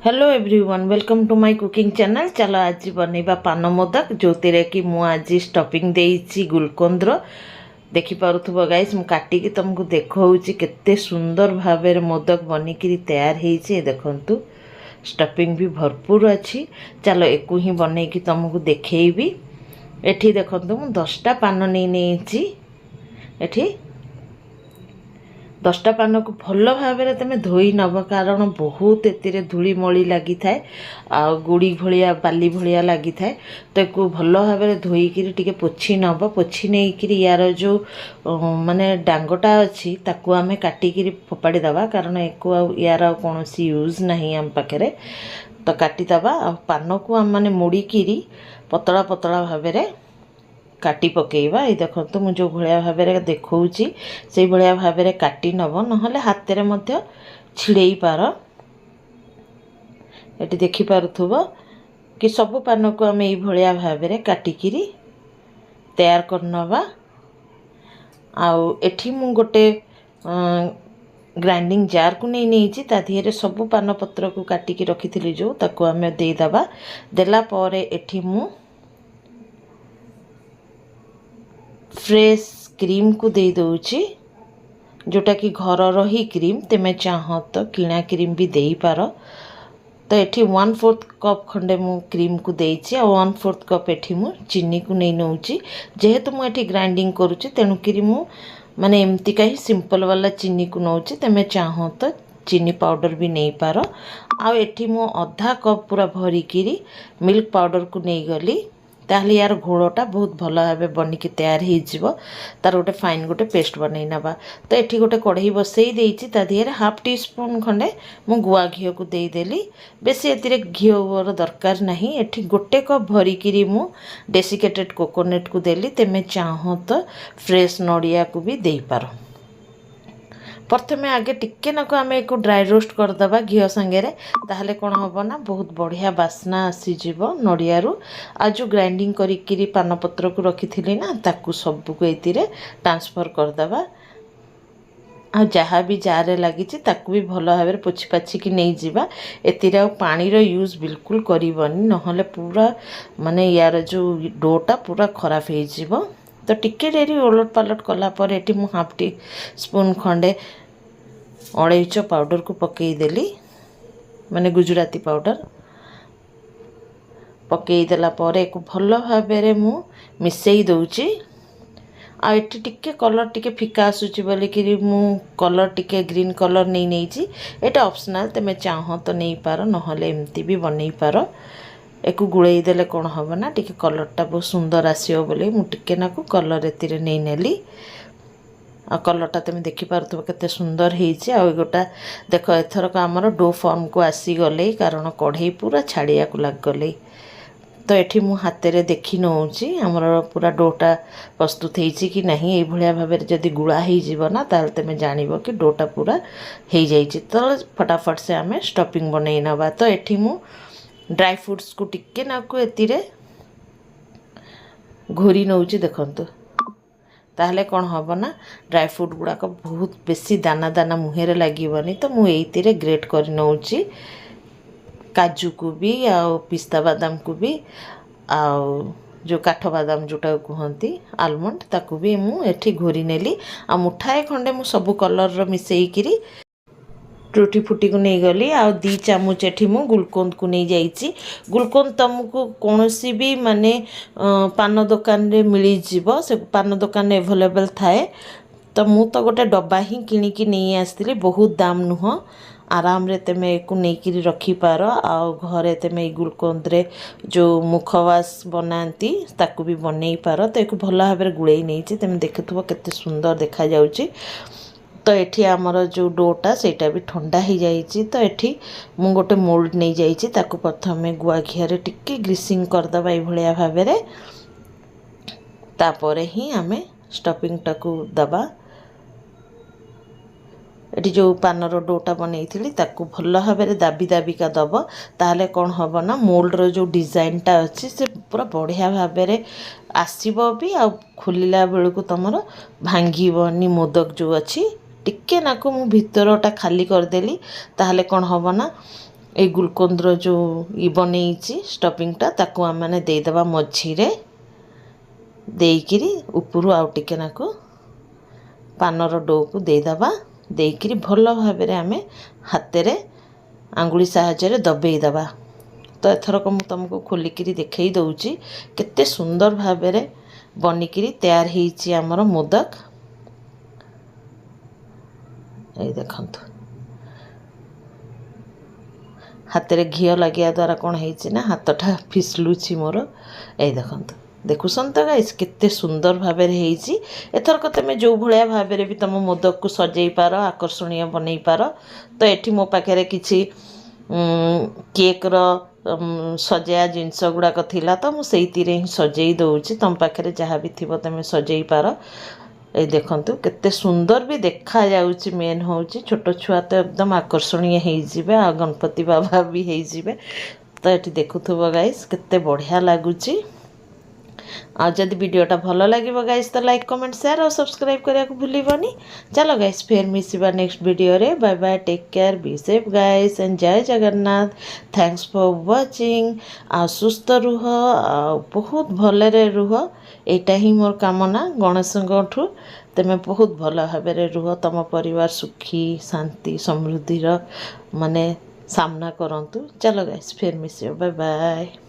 Hello everyone welcome to my cooking channel. चलो आज बनैबा पान मोदक जो कि मु आज स्टफिंग देइछि गुलकंद्र देखि पारुथबो गाइस। मु काटिकी तुमको देखौछि केते सुंदर भाबे मोदक बनिकी तैयार हेइछि। देखंतु स्टफिंग भी भरपूर अच्छी। चलो एकु ही बनैकी तुमको देखैबी। एठी देखंतु मु 10टा पान नेइछि। एठी 10टा पान को भल भाव तुम धोई नब कारण बहुत एतिर धूलीमली लगी थाए आ गुड़ी भलिया बाली भलिया लगी थाए। तो को भल भाव धोईकी टिके पोछि नब। पोछि नहीं यार जो माने डांगटा अच्छी ताकू आमे काटिकी फोपाड़ी दबा कारण एको यार कौन यूज नहीं आम पाखे। तो काटिदबा पान को आम मैंने मुड़ीकी पतला पतला भाव काटी पकेइबा। ये देखो मु जो भलिया भाबरे देखौछि से भलिया भाबरे काटी नब नहले हाथ रे मध्य छिड़ेई पार। एटी देखि पारुथबो कि सब पान को आम ये भलिया भाबरे काटिकी तैयार करनबा। आउ एठी मु गोटे ग्राइंडिंग जार को नहीं ता धीरे सब पान पत्र को काटिकी रखी जो ताको आम देदबा। देला परे एठी मु फ्रेश क्रीम को दे दउची जोटा कि घर ही क्रीम तेमे चाह तो किणा क्रीम भी दे पार। तो एठी 1/4 कप खंडे मु क्रीम को देइछि आ 1/4 कप एठी मु चीनी को नहीं नउची। जेहेतु मु एठी ग्राइंडिंग करूची तेणु करी मु माने एमती का ही सिंपल वाला चीनी को नउची। तेमे चाह तो चीनी पाउडर भी नहीं पार। आ एठी मु आधा कप पूरा भरी किरी मिल्क पाउडर को नहीं गली ताहले यार घोड़टा बहुत भल भाव बनिकी तैयार हो तार गोटे फाइन गोटे पेस्ट बनई नबा। तो एठी गोटे कढ़ई बसई देइछि ता दिहरे 1/2 टी स्पून खंडे मु गुआ घी को देदेली। बेसी एतिरे घीर दरकार नहीं। एठी गोटे कप भरिकी मु डेसिकेटेड कोकोनट को देली। तेमे चाह तो फ्रेश नड़िया को भी दे पार। प्रथमे आगे टिके नाको आम एक ड्राई रोस्ट करदबा घी सांगे ताहले कौन हम ना बहुत बढ़िया बास्ना आसीज नड़ियारू। आ जो ग्राइंडिंग करी पान पत्र को रखी थी ना ताकू सबको ये ट्रांसफर करदबा। आ जहाँ भी जार लगी ताकू भी भल भाव पोछि पाछिकी नहीं जावा। एतिर आ पानीर यूज बिल्कुल करबनी नहले पूरा माने यार जो डोटा पूरा खराब हो। तो टिके डेरी ओलट पालट कलापर ये मुझे 1/2 टी स्पून खंडे अलैच पाउडर को पकईदेली माने गुजराती पाउडर पकईदेला एक भल भाव मु मिसई दउची। आ एटी टिके कलर टिके फिका आसुची बोलिकी मु कलर टिके ग्रीन कलर नहीं एटा ऑप्शनल तमे चाह तो नहीं पार नहले एमती भी बनई पार। एक गुड़े देले कौन हम ना टिके कलरटा बहुत सुंदर आसियो बोली मु टिके नाकू कलर एतिरे नहीं नेली। आ कलरटा तुम देखिपार केते सुंदर होइछि। आ गोटा देख एथरक आमर डो फॉर्म को आसी गले कारण कढ़ई पूरा छाड़िया को लग गले। तो एठी मु हाथ रे देखि नउछि आमर पूरा डोटा प्रस्तुत होइछि कि नहीं। ये भलिया भाबे जदी गुळा हे जीव ना ताल तमे जानिबो कि डोटा पूरा हे जाइछि। तो फटाफट से आमे स्टफिंग बनै नबा। तो एठी मु ड्राई फ्रूट्स को टिके नाकू एतिरे घोरी नउछि देखंतु ताहले कौन हम ना ड्राई फ्रूट गुड़ाक बहुत बेसी दाना दाना मुहेरे लगे। तो मुझे ये ग्रेट कर नउछि काजू को भी आ पिस्ता बादाम को भी आ जो काठ बादाम जोटा कहती आलमंड ताकू भी मुझे घोरी नेली। आ मुठाए खंडे मु सब कलर मिसेईकी टूटी फुटी को नहीं गली। आ 2 चामच एठी मु गुलकंद को नहीं जाइछि। गुलकंद तुमको कौन सी भी माने पान दुकान रे मिली जीवो से पान दुकान अवेलेबल थाए। तो मु तो गोटे डब्बा ही किनिकी नहीं आसती बहुत दाम नुह आराम रे तेमे को नहीं रखी पार। आ घरे तेमे गुलकंद रे जो मुखवास बनाती ताकू भी बनई पार। तो एक भल भाव गुड़े नहीं तेमे देखुव केते सुंदर देखा जाउची। तो एठी आमर जो डोटा सेटा भी ठंडा हो जाइए। तो एठी मु गोटे मोल्ड नहीं जाइए ताकू प्रथमे गुआ घी टिके ग्रीसिंग करदबा ये भलिया भाव तापरे ही आमे स्टफिंग टाकू दबा। एठी जो पानर डोटा बनई ताकू भल भाव दाबी दाबिका दब ताहले कौन हम ना मोल्डर जो डिजाइनटा अच्छी से पूरा बढ़िया भाव आसब भी आ खोलिला बेलू तुमर भांगीबनी मोदक जो अच्छी टिके नाकू मु भितरटा खाली करदेली ताहले कौन हम ना এই ଗୁଲକନ୍ଦର ଯେଉଁ ବନେଇଛି ଷ୍ଟଫିଂଟା ତାକୁ ଆମେ ଦେଇଦେବା ମଝିରେ ଦେଇକିରି ଉପରୁ ଆଉ ଟିକେ ନାକୁ ପାନର ଡୋକୁ ଦେଇଦେବା ଦେଇକିରି ଭଲ ଭାବରେ ଆମେ ହାତରେ ଆଙ୍ଗୁଳି ସାହାଯ୍ୟରେ ଦବେଇ ଦେବା। ତ ଏଥରକ ମୁଁ ତୁମକୁ ଖୋଲିକିରି ଦେଖେଇ ଦେଉଛି କେତେ ସୁନ୍ଦର ଭାବରେ ବନିକିରି ତୟାର ହେଇଛି ଆମର ମୋଦକ। ଏଇ ଦେଖନ୍ତୁ ହାତରେ ଘିଅ ଲାଗିବା ଦ୍ୱାରା କ'ଣ ହେଇଛି ନା ହାତଟା ଫିସଲୁଛି ମୋର। ଏଇ ଦେଖନ୍ତୁ ଦେଖୁଛନ୍ତି ତ ଗାଇସ୍ କେତେ ସୁନ୍ଦର ଭାବରେ ହେଇଛି। ଏଥରକ ତୁମେ ଯେଉଁ ଭଳିଆ ଭାବରେ ବି ତୁମ ମୋଦକକୁ ସଜେଇ ପାର ଆକର୍ଷଣୀୟ ବନେଇ ପାର। ତ ଏଠି ମୋ ପାଖରେ କିଛି କେକ୍ର ସଜେଇବା ଜିନିଷ ଗୁଡ଼ାକ ଥିଲା ତ ମୁଁ ସେଇଥିରେ ହିଁ ସଜେଇ ଦେଉଛି। ତୁମ ପାଖରେ ଯାହା ବି ଥିବ ତୁମେ ସଜେଇ ପାର। এই ଦେଖନ୍ତୁ କେତେ ସୁନ୍ଦର ବି ଦେଖାଯାଉଛି। ମେନ୍ ହେଉଛି ଛୋଟ ଛୁଆ ତ ଏକଦମ ଆକର୍ଷଣୀୟ ହେଇଯିବେ ଆଉ ଗଣପତି ବାବା ବି ହେଇଯିବେ। ତ ଏଠି ଦେଖୁଥିବ ଗାଇସ୍ କେତେ ବଢ଼ିଆ ଲାଗୁଛି। ଆଉ ଯଦି ଭିଡ଼ିଓଟା ଭଲ ଲାଗିବ ଗାଇସ୍ ତ ଲାଇକ୍ କମେଣ୍ଟ ସେୟାର ଆଉ ସବସ୍କ୍ରାଇବ୍ କରିବାକୁ ଭୁଲିବନି। ଚାଲ ଗାଇସ୍ ଫେର୍ ମିଶିବା ନେକ୍ସଟ ଭିଡ଼ିଓରେ। Bye bye, take care, be safe guys and ଜୟ ଜଗନ୍ନାଥ। Thanks for watching. ଆଉ ସୁସ୍ଥ ରୁହ ଆଉ ବହୁତ ଭଲରେ ରୁହ। ଏଇଟା ହିଁ ମୋର କାମନା ଗଣେଶଙ୍କଠୁ। ତୁମେ ବହୁତ ଭଲ ଭାବରେ ରୁହ, ତୁମ ପରିବାର ସୁଖୀ ଶାନ୍ତି ସମୃଦ୍ଧିର ସାମ୍ନା କରନ୍ତୁ। ଚାଲ ଗାଇସ୍ ଫେର୍ ମିଶିବ। Bye bye.